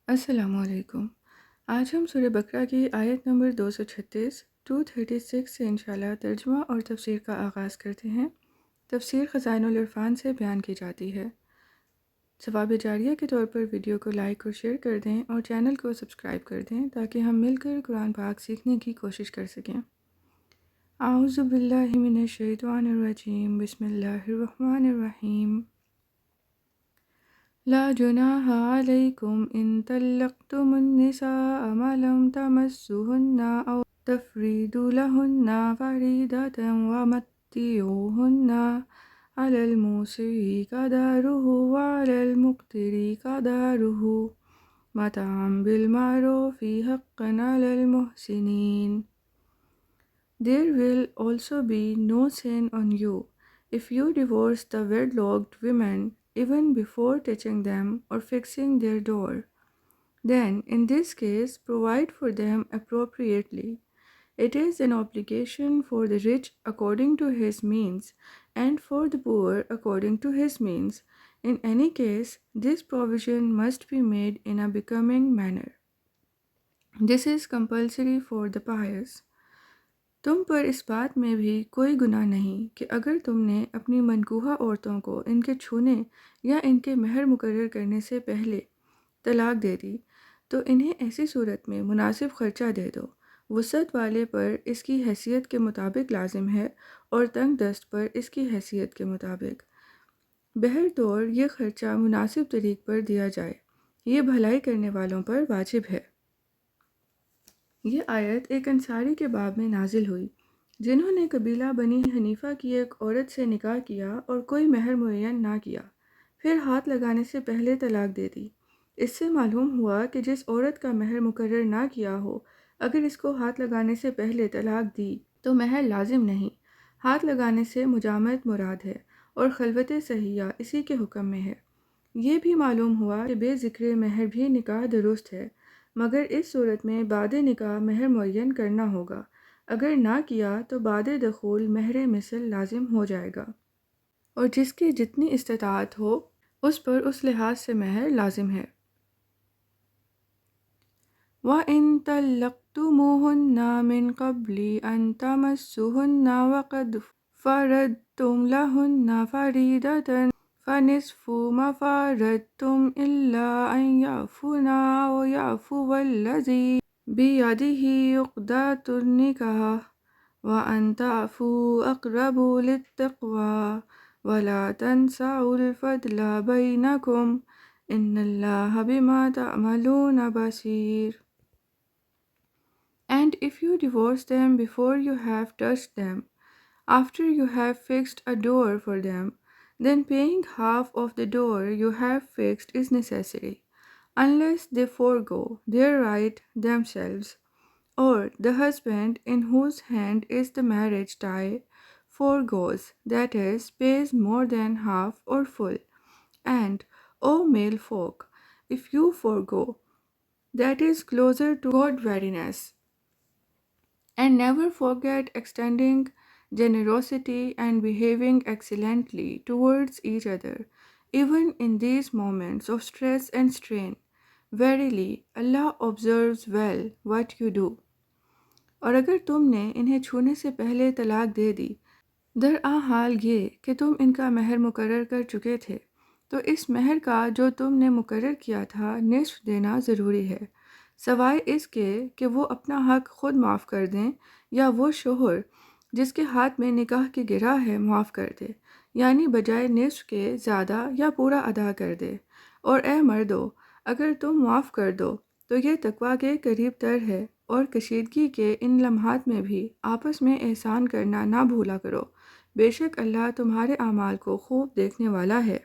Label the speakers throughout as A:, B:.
A: السلام علیکم۔ آج ہم سورہ بقرہ کی آیت نمبر 236 236 سے انشاءاللہ ترجمہ اور تفسیر کا آغاز کرتے ہیں۔ تفسیر خزائن العرفان سے بیان کی جاتی ہے۔ ثواب جاریہ کے طور پر ویڈیو کو لائک اور شیئر کر دیں اور چینل کو سبسکرائب کر دیں تاکہ ہم مل کر قرآن پاک سیکھنے کی کوشش کر سکیں۔ اعوذ باللہ من الشیطان الرجیم، بسم اللہ الرحمن الرحیم۔ لا جناح علیکم ان طلقتم النساء ما لم تمسوهن او تفریضوا لهن فریضة ومتعوهن على الموسع قدره وعلى المقتر قدره متاعا بالمعروف حقا على المحسنین۔ There will also be no sin on you if you divorce the wedlocked women even before touching them or fixing their door. Then, in this case, provide for them appropriately. It is an obligation for the rich according to his means, and for the poor according to his means. In any case, this provision must be made in a becoming manner. This is compulsory for the pious. تم پر اس بات میں بھی کوئی گناہ نہیں کہ اگر تم نے اپنی منکوحہ عورتوں کو ان کے چھونے یا ان کے مہر مقرر کرنے سے پہلے طلاق دے دی تو انہیں ایسی صورت میں مناسب خرچہ دے دو۔ وسعت والے پر اس کی حیثیت کے مطابق لازم ہے اور تنگ دست پر اس کی حیثیت کے مطابق۔ بہر طور یہ خرچہ مناسب طریق پر دیا جائے، یہ بھلائی کرنے والوں پر واجب ہے۔ یہ آیت ایک انصاری کے باب میں نازل ہوئی جنہوں نے قبیلہ بنی حنیفہ کی ایک عورت سے نکاح کیا اور کوئی مہر معین نہ کیا، پھر ہاتھ لگانے سے پہلے طلاق دے دی۔ اس سے معلوم ہوا کہ جس عورت کا مہر مقرر نہ کیا ہو اگر اس کو ہاتھ لگانے سے پہلے طلاق دی تو مہر لازم نہیں۔ ہاتھ لگانے سے مجامعت مراد ہے اور خلوت صحیحہ اسی کے حکم میں ہے۔ یہ بھی معلوم ہوا کہ بے ذکر مہر بھی نکاح درست ہے، مگر اس صورت میں بعد نکاح مہر معین کرنا ہوگا، اگر نہ کیا تو بعد دخول مہر مثل لازم ہو جائے گا، اور جس کی جتنی استطاعت ہو اس پر اس لحاظ سے مہر لازم ہے۔ وَإِن طَلَّقْتُمُوهُنَّ مِن قَبْلِ أَن تَمَسُّوهُنَّ وَقَدْ فَرَضْتُمْ لَهُنَّ فَرِيضَةً فَنِصْفُ مَا فَرَضْتُمْ إِلَّا أَن يَعْفُونَ أَوْ يَعْفُوَ الَّذِي بِيَدِهِ عُقْدَةُ النِّكَاحِ وَأَن تَعْفُوا أَقْرَبُ لِلتَّقْوَىٰ وَلَا تَنسَوْا الْفَضْلَ بَيْنَكُمْ إِنَّ اللَّهَ بِمَا تَعْمَلُونَ بَصِيرٌ۔ And if you divorce them before you have touched them, after you have fixed a door for them, then paying half of the door you have fixed is necessary, unless they forego their right themselves, or the husband in whose hand is the marriage tie forgoes, that is, pays more than half or full. And, O male folk, if you forego, that is closer to godwariness. And never forget extending generosity and behaving excellently towards each other, even in these moments of stress and strain. Verily, Allah observes well what you do. اور اگر تم نے انہیں چھونے سے پہلے طلاق دے دی، درحال یہ کہ تم ان کا مہر مقرر کر چکے تھے، تو اس مہر کا جو تم نے مقرر کیا تھا نصف دینا ضروری ہے، سوائے اس کے کہ وہ اپنا حق خود معاف کر دیں یا وہ شوہر جس کے ہاتھ میں نکاح کی گرہ ہے معاف کر دے، یعنی بجائے نصف کے زیادہ یا پورا ادا کر دے۔ اور اے مردو، اگر تم معاف کر دو تو یہ تقویٰ کے قریب تر ہے، اور کشیدگی کے ان لمحات میں بھی آپس میں احسان کرنا نہ بھولا کرو، بے شک اللہ تمہارے اعمال کو خوب دیکھنے والا ہے۔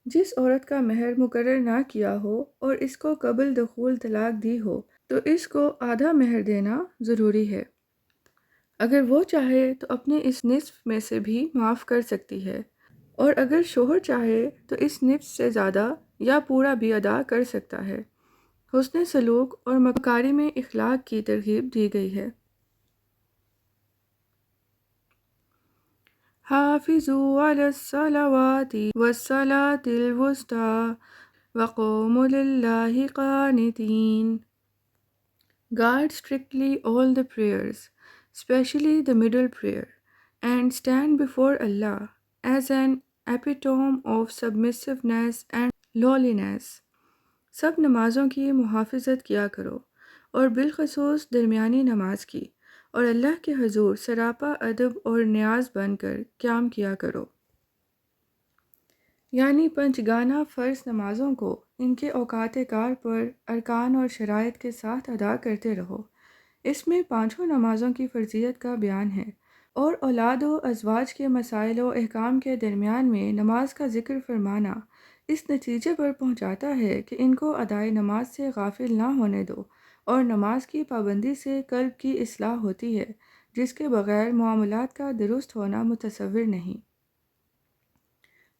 A: جس عورت کا مہر مقرر نہ کیا ہو اور اس کو قبل دخول طلاق دی ہو تو اس کو آدھا مہر دینا ضروری ہے۔ اگر وہ چاہے تو اپنے اس نصف میں سے بھی معاف کر سکتی ہے، اور اگر شوہر چاہے تو اس نصف سے زیادہ یا پورا بھی ادا کر سکتا ہے۔ حسن سلوک اور مکارم اخلاق کی ترغیب دی گئی ہے۔ حافظوا علی الصلوات والصلاة الوسطی وَقُومُوا لِلَّهِ قَانِتِينَ. Guard strictly all the prayers, especially the middle prayer, and stand before Allah as an epitome of submissiveness and lowliness. سب نمازوں کی محافظت کیا کرو اور بالخصوص درمیانی نماز کی، اور اللہ کے حضور سراپا ادب اور نیاز بن کر قیام کیا کرو. یعنی پنجگانہ فرض نمازوں کو ان کے اوقات کار پر ارکان اور شرائط کے ساتھ ادا کرتے رہو. اس میں پانچوں نمازوں کی فرضیت کا بیان ہے، اور اولاد و ازواج کے مسائل و احکام کے درمیان میں نماز کا ذکر فرمانا اس نتیجے پر پہنچاتا ہے کہ ان کو ادائے نماز سے غافل نہ ہونے دو، اور نماز کی پابندی سے قلب کی اصلاح ہوتی ہے، جس کے بغیر معاملات کا درست ہونا متصور نہیں.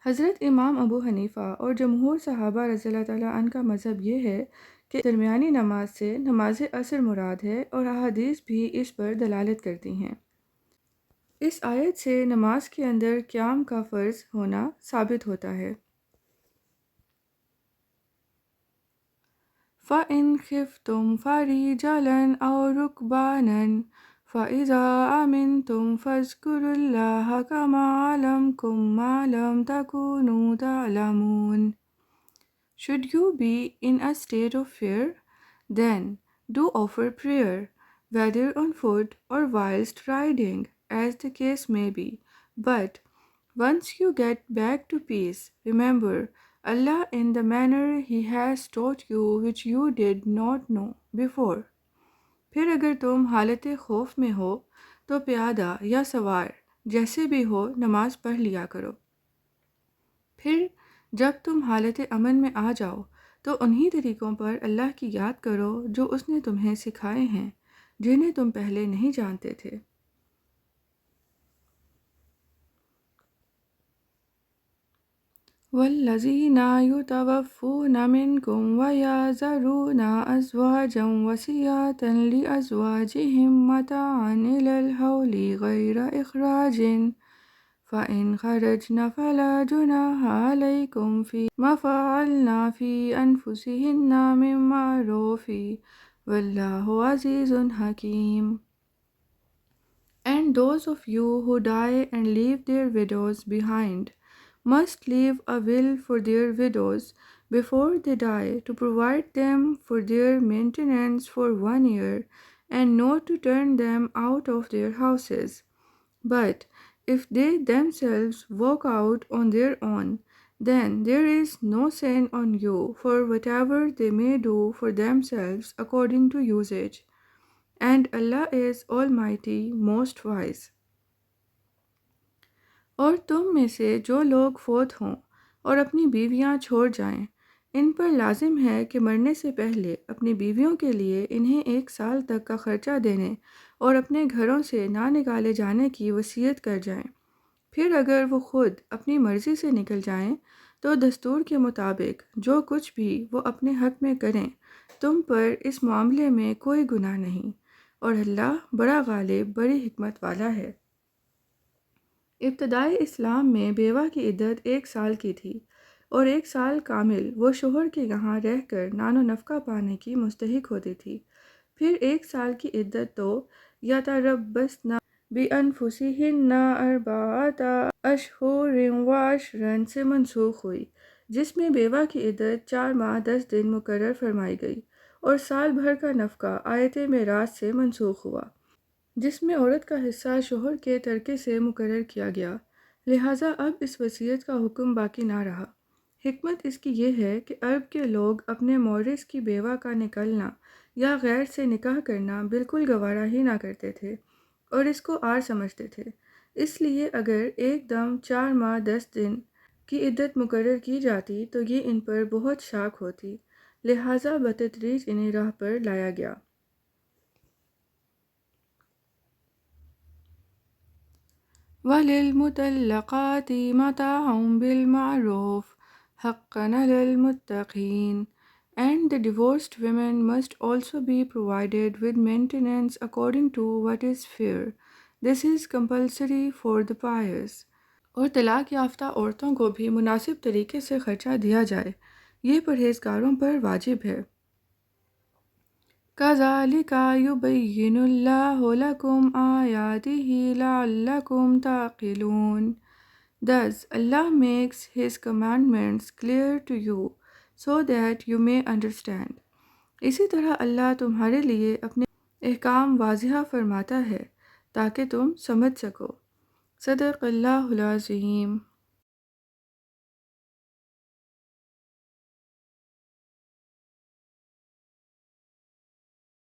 A: حضرت امام ابو حنیفہ اور جمہور صحابہ رضی اللہ تعالیٰ عنہ کا مذہب یہ ہے کہ درمیانی نماز سے نماز عصر مراد ہے، اور احادیث بھی اس پر دلالت کرتی ہیں. اس آیت سے نماز کے اندر قیام کا فرض ہونا ثابت ہوتا ہے. فَإِنْ خِفْتُمْ فَرِجَالًا أَوْ رُكْبَانًا فَإِذَا أَمِنْتُمْ فَاذْكُرُوا اللَّهَ كَمَا عَلَّمَكُم مَّا لَمْ تَكُونُوا تَعْلَمُونَ. Should you be in a state of fear, then do offer prayer, whether on foot or whilst riding, as the case may be. But once you get back to peace, remember Allah in the manner He has taught you which you did not know before. پھر اگر تم حالت خوف میں ہو تو پیادہ یا سوار جیسے بھی ہو نماز پڑھ لیا کرو. پھر جب تم حالت امن میں آ جاؤ تو انہی طریقوں پر اللہ کی یاد کرو جو اس نے تمہیں سکھائے ہیں، جنہیں تم پہلے نہیں جانتے تھے. وَالَّذِينَ يُتَوَفُّونَ مِنْكُمْ وَيَذَرُونَ أَزْوَاجًا وَصِيَّةً لِأَزْوَاجِهِمْ مَتَاعًا إِلَى الْحَوْلِ غَيْرَ إِخْرَاجٍ فَإِنْ خَرَجْنَ فَلَا جُنَاحَ عَلَيْكُمْ فِيمَا فَعَلْنَ فِي أَنفُسِهِنَّ مِن مَّعْرُوفٍ وَاللَّهُ عَزِيزٌ حَكِيمٌ. And those of you who die and leave their widows behind must leave a will for their widows before they die to provide them for their maintenance for 1 year, and not to turn them out of their houses. But if they themselves walk out on their own, then there is no sin on you for whatever they may do for themselves according to usage. And Allah is Almighty, most wise. اور تم میں سے جو لوگ فوت ہوں اور اپنی بیویاں چھوڑ جائیں، ان پر لازم ہے کہ مرنے سے پہلے اپنی بیویوں کے لیے انہیں 1 سال تک کا خرچہ دینے اور اپنے گھروں سے نہ نکالے جانے کی وصیت کر جائیں. پھر اگر وہ خود اپنی مرضی سے نکل جائیں تو دستور کے مطابق جو کچھ بھی وہ اپنے حق میں کریں، تم پر اس معاملے میں کوئی گناہ نہیں، اور اللہ بڑا غالب، بڑی حکمت والا ہے. ابتدائی اسلام میں بیوہ کی عدت 1 سال کی تھی، اور 1 سال کامل وہ شوہر کے یہاں رہ کر نان و نفقہ پانے کی مستحق ہوتی تھی. پھر 1 سال کی عدت تو یتربصن بانفسہن 4 اشہر و عشرا سے منسوخ ہوئی، جس میں بیوہ کی عدت 4 ماہ 10 دن مقرر فرمائی گئی، اور سال بھر کا نفقہ آیت میراث سے منسوخ ہوا، جس میں عورت کا حصہ شوہر کے ترکے سے مقرر کیا گیا. لہٰذا اب اس وصیت کا حکم باقی نہ رہا. حکمت اس کی یہ ہے کہ عرب کے لوگ اپنے مورث کی بیوہ کا نکلنا یا غیر سے نکاح کرنا بالکل گوارا ہی نہ کرتے تھے، اور اس کو عار سمجھتے تھے. اس لیے اگر ایک دم 4 ماہ 10 دن کی عدت مقرر کی جاتی تو یہ ان پر بہت شاق ہوتی، لہٰذا بتدریج انہیں راہ پر لایا گیا. وَلِلْمُطَلَّقَاتِ مَتَاعٌ بِالْمَعْرُوفِ حَقًّا عَلَى الْمُتَّقِينَ. And the divorced women must also be provided with maintenance according to what is fair. This is compulsory for the pious. اور طلاق یافتہ عورتوں کو بھی مناسب طریقے سے خرچہ دیا جائے، یہ پرہیزگاروں پر واجب ہے۔ كَذَلِكَ يُبَيِّنُ اللَّهُ لَكُمْ آيَاتِهِ لَعَلَّكُمْ تَعْقِلُونَ. Thus Allah makes His commandments clear to you so that you may understand. اسی طرح اللہ تمہارے لیے اپنے احکام واضح فرماتا ہے تاکہ تم سمجھ سکو۔ صدق اللہ العظیم۔